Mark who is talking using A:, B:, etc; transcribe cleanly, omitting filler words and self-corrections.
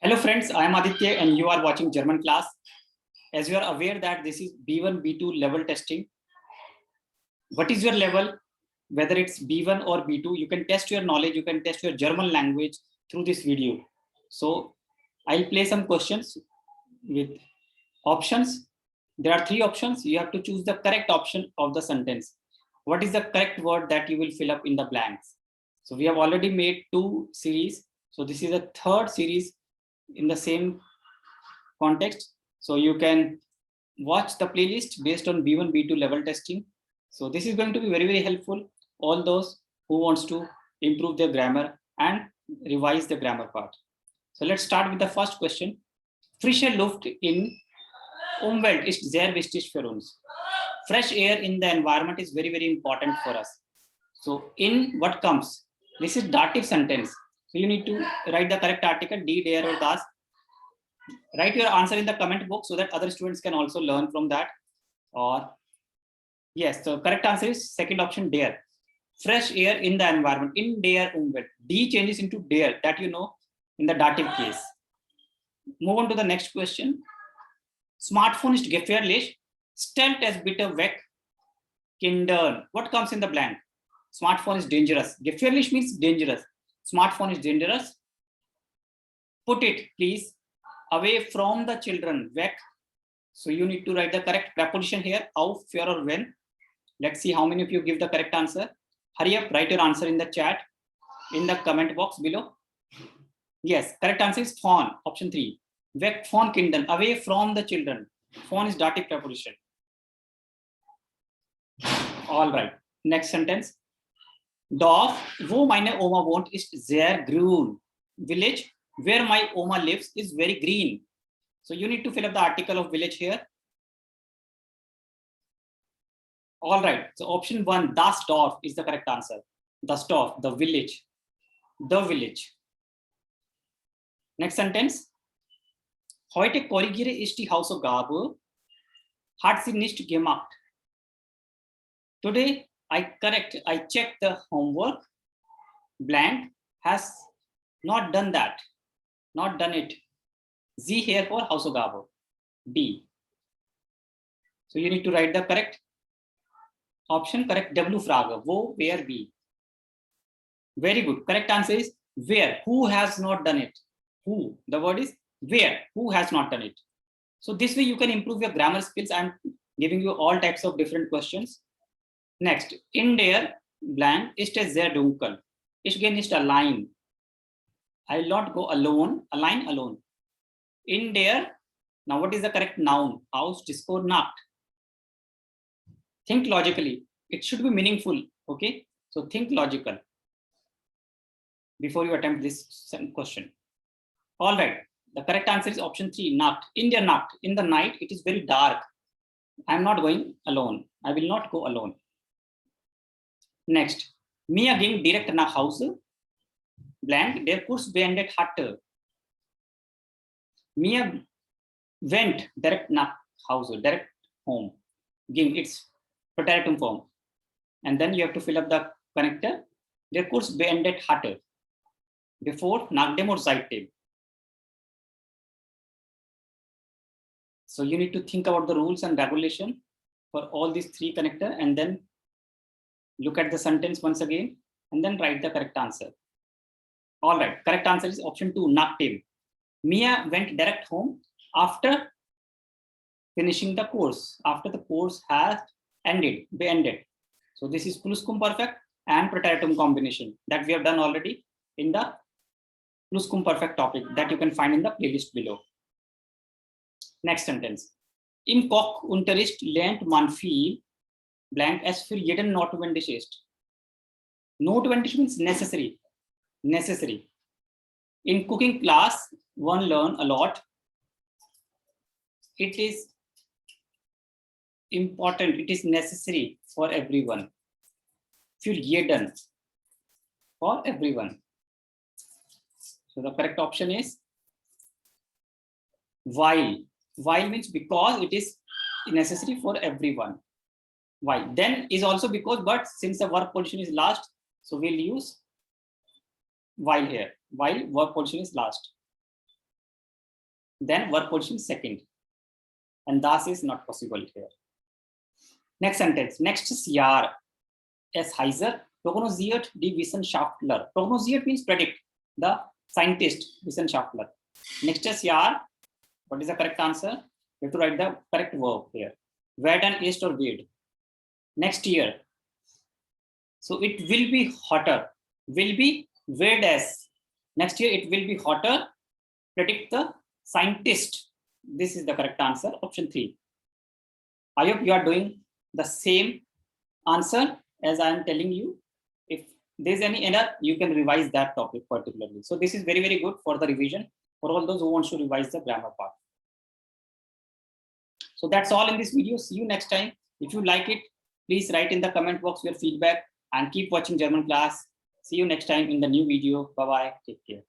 A: Hello friends, I am Aditya and you are watching Germanclass. As you are aware that this is B1, B2 level testing. What is your level? Whether it's B1 or B2, you can test your knowledge, you can test your German language through this video. So I'll play some questions with options. There are three options. You have to choose the correct option of the sentence. What is the correct word that you will fill up in the blanks? So we have already made two series. So this is the third series in the same context. So you can watch the playlist based on B1, B2 level testing. So this is going to be very, very helpful. All those who wants to improve their grammar and revise the grammar part. So let's start with the first question. Frische Luft in Umwelt ist sehr wichtig für uns. Fresh air in the environment is very, very important for us. So in what comes? This is dative sentence. So you need to write the correct article, die, der or das. Write your answer in the comment box so that other students can also learn from that. Or yes, so correct answer is second option, der. Fresh air in the environment, in der Umwelt. Die changes into der, that you know in the dative case. Move on to the next question. Smartphone ist gefährlich. Stellt, bitte weg. Kindern. What comes in the blank? Smartphone is dangerous. Gefährlich means dangerous. Smartphone is dangerous. Put it, please, away from the children. Weg. So you need to write the correct preposition here. Auf, für or when. Let's see how many of you give the correct answer. Hurry up, write your answer in the chat, in the comment box below. Yes, correct answer is von, option 3. Weg von Kindern, away from the children. Von is dative preposition. All right, next sentence. Dorf, wo meine Oma wohnt, ist sehr grün. Village, where my Oma lives, is very green. So you need to fill up the article of village here. All right, so option 1, das Dorf is the correct answer. Das Dorf, the village. The village. Next sentence. Heute korrigiere ich die Hausaufgabe. Hat sie nicht gemacht. Today I check the homework. Blank has not done that. Not done it. Sie here for Hausaufgabe. B. So you need to write the correct option, correct W Frage. Wo, where, B. Very good. Correct answer is where. Who has not done it? Who. The word is where. Who has not done it? So this way you can improve your grammar skills. I'm giving you all types of different questions. Next. In der blank ist es sehr dunkel. Ich gehe nicht allein. I will not go alone. Allein, alone. In der. Now what is the correct noun? Haus, disco, Nacht. Think logically. It should be meaningful. Okay. So think logical before you attempt this question. All right. The correct answer is option 3, Nacht. In der Nacht. In the night, it is very dark. I am not going alone. I will not go alone. Next. Mia ging direkt nach Hause. Blank. Der Kurs beendet hatte. Mia went direct nach Hause, direct home. Ging, it's preteritum form. And then you have to fill up the connector. Der Kurs beendet hatte. Before, nach dem or seit dem. So you need to think about the rules and regulation for all these three connector and then look at the sentence once again and then write the correct answer. All right, correct answer is option 2, nach dem. Mia went direct home after finishing the course, after the course has ended, beendet. So this is pluscuamperfect and preteritum combination that we have done already in the pluscuamperfect topic that you can find in the playlist below. Next sentence. Im Kochunterricht lernt man viel, blank, es für jeden notwendig ist. Notwendig means necessary. Necessary. In cooking class, one learn a lot. It is important. It is necessary for everyone. Für jeden. For everyone. So the correct option is while. While means because it is necessary for everyone. Why? Then is also because, but since the verb position is last, so we'll use while here. While verb position is last. then verb position second. And das is not possible here. Next sentence. Nächstes Jahr. Es heißer, prognosiert die Wissenschaftler. Prognosiert means predict. The scientist, Wissenschaftler. Nächstes Jahr. What is the correct answer? You have to write the correct verb here. Werden, ist or wird. Next year. So it will be hotter. Will be, wird es. Next year it will be hotter. Predict the scientist. This is the correct answer. Option 3. I hope you are doing the same answer as I am telling you. If there's any error, you can revise that topic particularly. So this is very, very good for the revision for all those who want to revise the grammar part. So that's all in this video. See you next time. If you like it, please write in the comment box your feedback and keep watching German class. See you next time in the new video. Bye-bye. Take care.